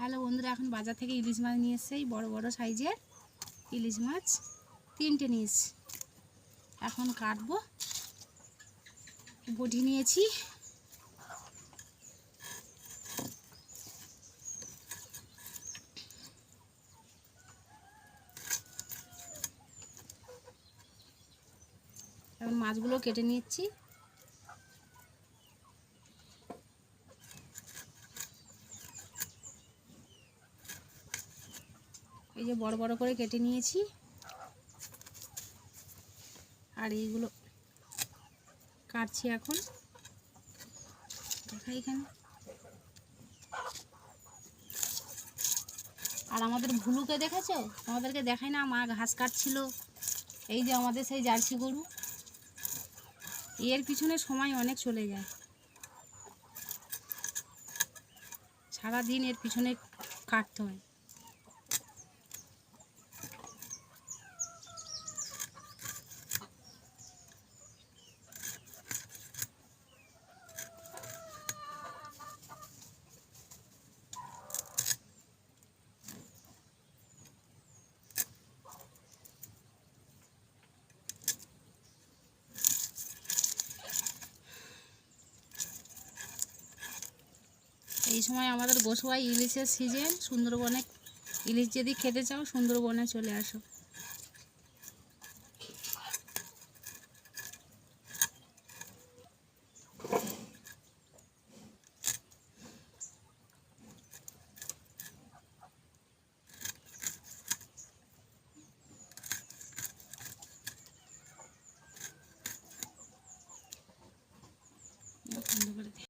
Hello বন্ধুরা, এখন বাজার থেকে ইলিশ মাছ নিয়ে এসেছে। বড় বড় সাইজের ইলিশ মাছ 3টে নিয়েছি। এখন কাটবো। বটি নিয়েছি। এখন মাছগুলো কেটে নিচ্ছি। এই যে বড় বড় করে কেটে নিয়েছি। আর এইগুলো কাটছি এখন। দেখাই এখানে। আর আমাদের ভুলুকে দেখেছো? আমাদেরকে দেখাই না, মা ঘাস কাটছিল। এই যে আমাদের সেই জার্সি গরু। এর পিছনে সময় অনেক চলে যায়। সারাদিন এর পিছনে কাটতে হয়। এই সময় আমাদের গোসুয়ায় ইলিশের সিজন। সুন্দরবনে ইলিশ যদি খেতে চাও সুন্দরবনে চলে আসো।